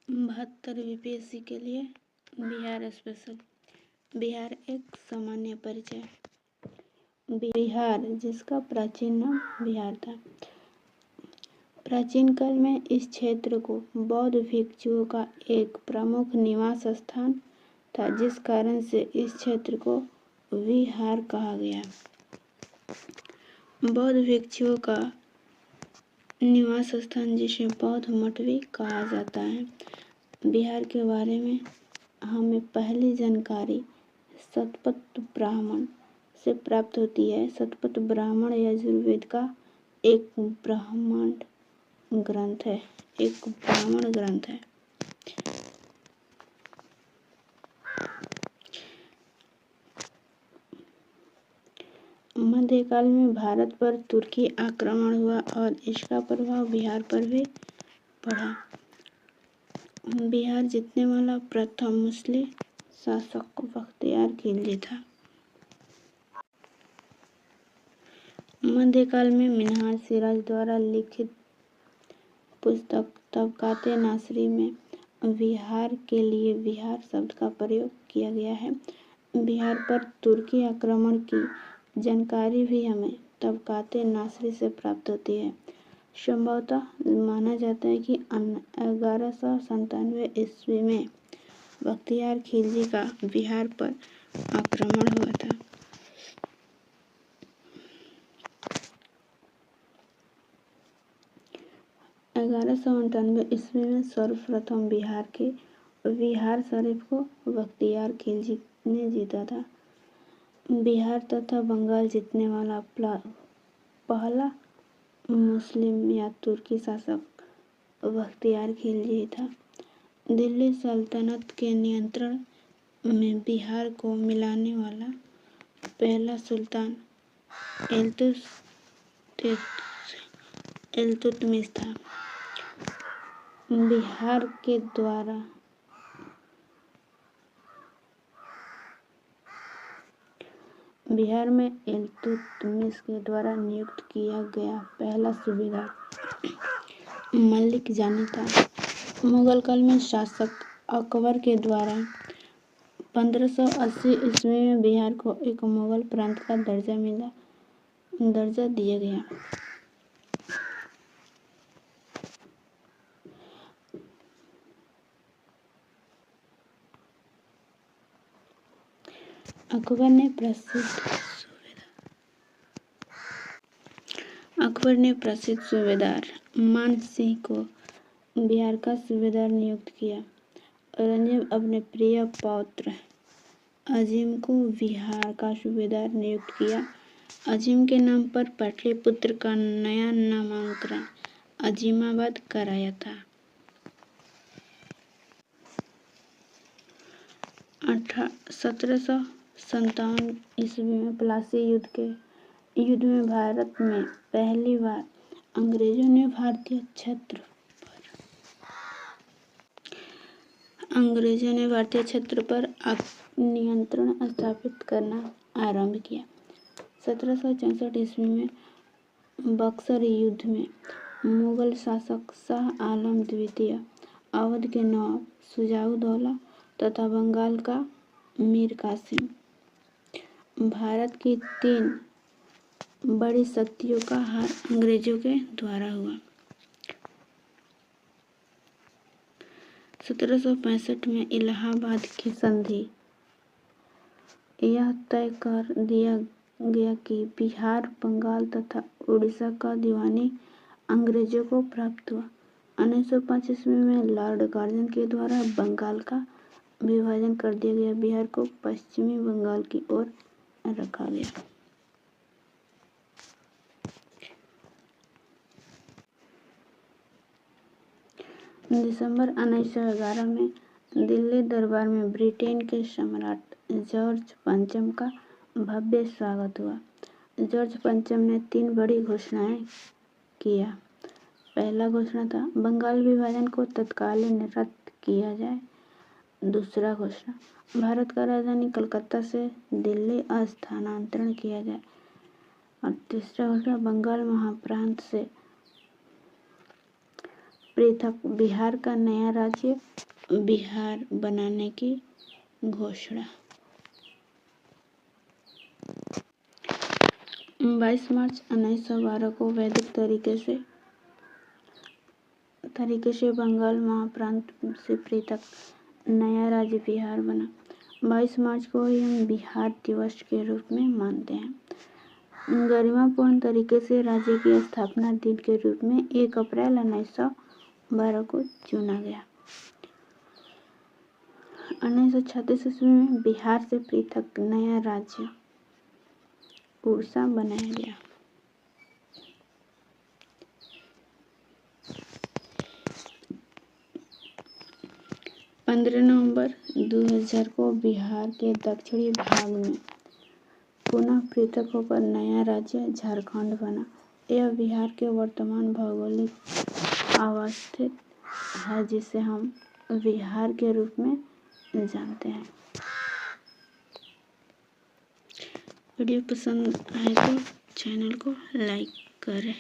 72 BPSC के लिए Bihar special. Bihar एक सामान्य परिचय। बिहार, जिसका प्राचीन नाम बिहार था, प्राचीन काल में इस क्षेत्र को बौद्ध भिक्षुओं का एक प्रमुख निवास स्थान था, जिस कारण से इस क्षेत्र को विहार कहा गया। बौद्ध भिक्षुओं का निवास स्थान, जिसे बौद्ध मठ भी कहा जाता है। बिहार के बारे में हमें पहली जानकारी शतपथ ब्राह्मण से प्राप्त होती है। शतपथ ब्राह्मण यजुर्वेद का एक ब्राह्मण ग्रंथ है। मध्यकाल में भारत पर तुर्की आक्रमण हुआ और इसका प्रभाव बिहार पर भी पड़ा। बिहार जीतने वाला प्रथम मुस्लिम शासक बख्तियार खिलजी था। मध्यकाल में मिन्हाज सिराज द्वारा लिखित पुस्तक तबकाते नासरी में बिहार के लिए बिहार शब्द का प्रयोग किया गया है। बिहार पर तुर्की आक्रमण की जानकारी भी हमें तबकाते नासरी से प्राप्त होती है। संभवतः माना जाता है कि 1197 ईस्वी में बख्तियार खिलजी का बिहार पर आक्रमण हुआ था। 1198 ईस्वी में सर्वप्रथम बिहार शरीफ को बख्तियार खिलजी ने जीता था। बिहार तथा बंगाल जीतने वाला पहला मुस्लिम या तुर्की शासक बख्तियार खिलजी था। दिल्ली सल्तनत के नियंत्रण में बिहार को मिलाने वाला पहला सुल्तान इल्तुतमिश था। बिहार में इल्तुतमिश के द्वारा नियुक्त किया गया पहला सूबेदार मलिक जानी था। मुगल काल में शासक अकबर के द्वारा 1580 ईस्वी में बिहार को एक मुगल प्रांत का दर्जा दिया गया। अकबर ने प्रसिद्ध सूबेदार मान सिंह को बिहार का सूबेदार नियुक्त किया। औरंगजेब अपने प्रिय पौत्र अजीम को बिहार का सूबेदार नियुक्त किया। अजीम के नाम पर पाटलिपुत्र का नया नामकरण अजीमाबाद कराया था। 1757 ईस्वी में प्लासी युद्ध में भारत में पहली बार अंग्रेजों ने भारतीय क्षेत्र पर नियंत्रण स्थापित करना आरंभ किया। 1764 ईस्वी में बक्सर युद्ध में मुगल शासक शाह आलम द्वितीय, अवध के नवाब शुजाउद्दौला तथा बंगाल का मीर कासिम, भारत की 3 बड़ी शक्तियों का हार अंग्रेजों के द्वारा हुआ। 1765 में इलाहाबाद की संधि यह तय कर दिया गया कि बिहार, बंगाल तथा उड़ीसा का दीवानी अंग्रेजों को प्राप्त हुआ। 1905 ईस्वी में लॉर्ड कार्जन के द्वारा बंगाल का विभाजन कर दिया गया। बिहार को पश्चिमी बंगाल की ओर रखा गया। दिसंबर 1911 में दिल्ली दरबार में ब्रिटेन के सम्राट जॉर्ज पंचम का भव्य स्वागत हुआ। जॉर्ज पंचम ने 3 बड़ी घोषणाएं किया। पहला घोषणा था बंगाल विभाजन को तत्कालीन रद्द किया जाए। दूसरा घोषणा भारत का राजधानी कलकत्ता से दिल्ली स्थानांतरण किया जाए। और तीसरा घोषणा बंगाल महाप्रांत से पृथक बिहार का नया राज्य बिहार बनाने की घोषणा। 22 मार्च 1912 को वैदिक तरीके से बंगाल महाप्रांत से पृथक नया राज्य बिहार बना। 22 मार्च को ही हम बिहार दिवस के रूप में मानते हैं। गरिमापूर्ण तरीके से राज्य की स्थापना दिन के रूप में 1 अप्रैल 1912 को चुना गया। 1936 ईस्वी में बिहार से पृथक नया राज्य उड़ीसा बनाया गया। 15 नवंबर 2000 को बिहार के दक्षिणी भाग में पुनः पृथक होकर नया राज्य झारखंड बना। यह बिहार के वर्तमान भौगोलिक अवस्थित है जिसे हम बिहार के रूप में जानते हैं। वीडियो पसंद आए तो चैनल को लाइक करें।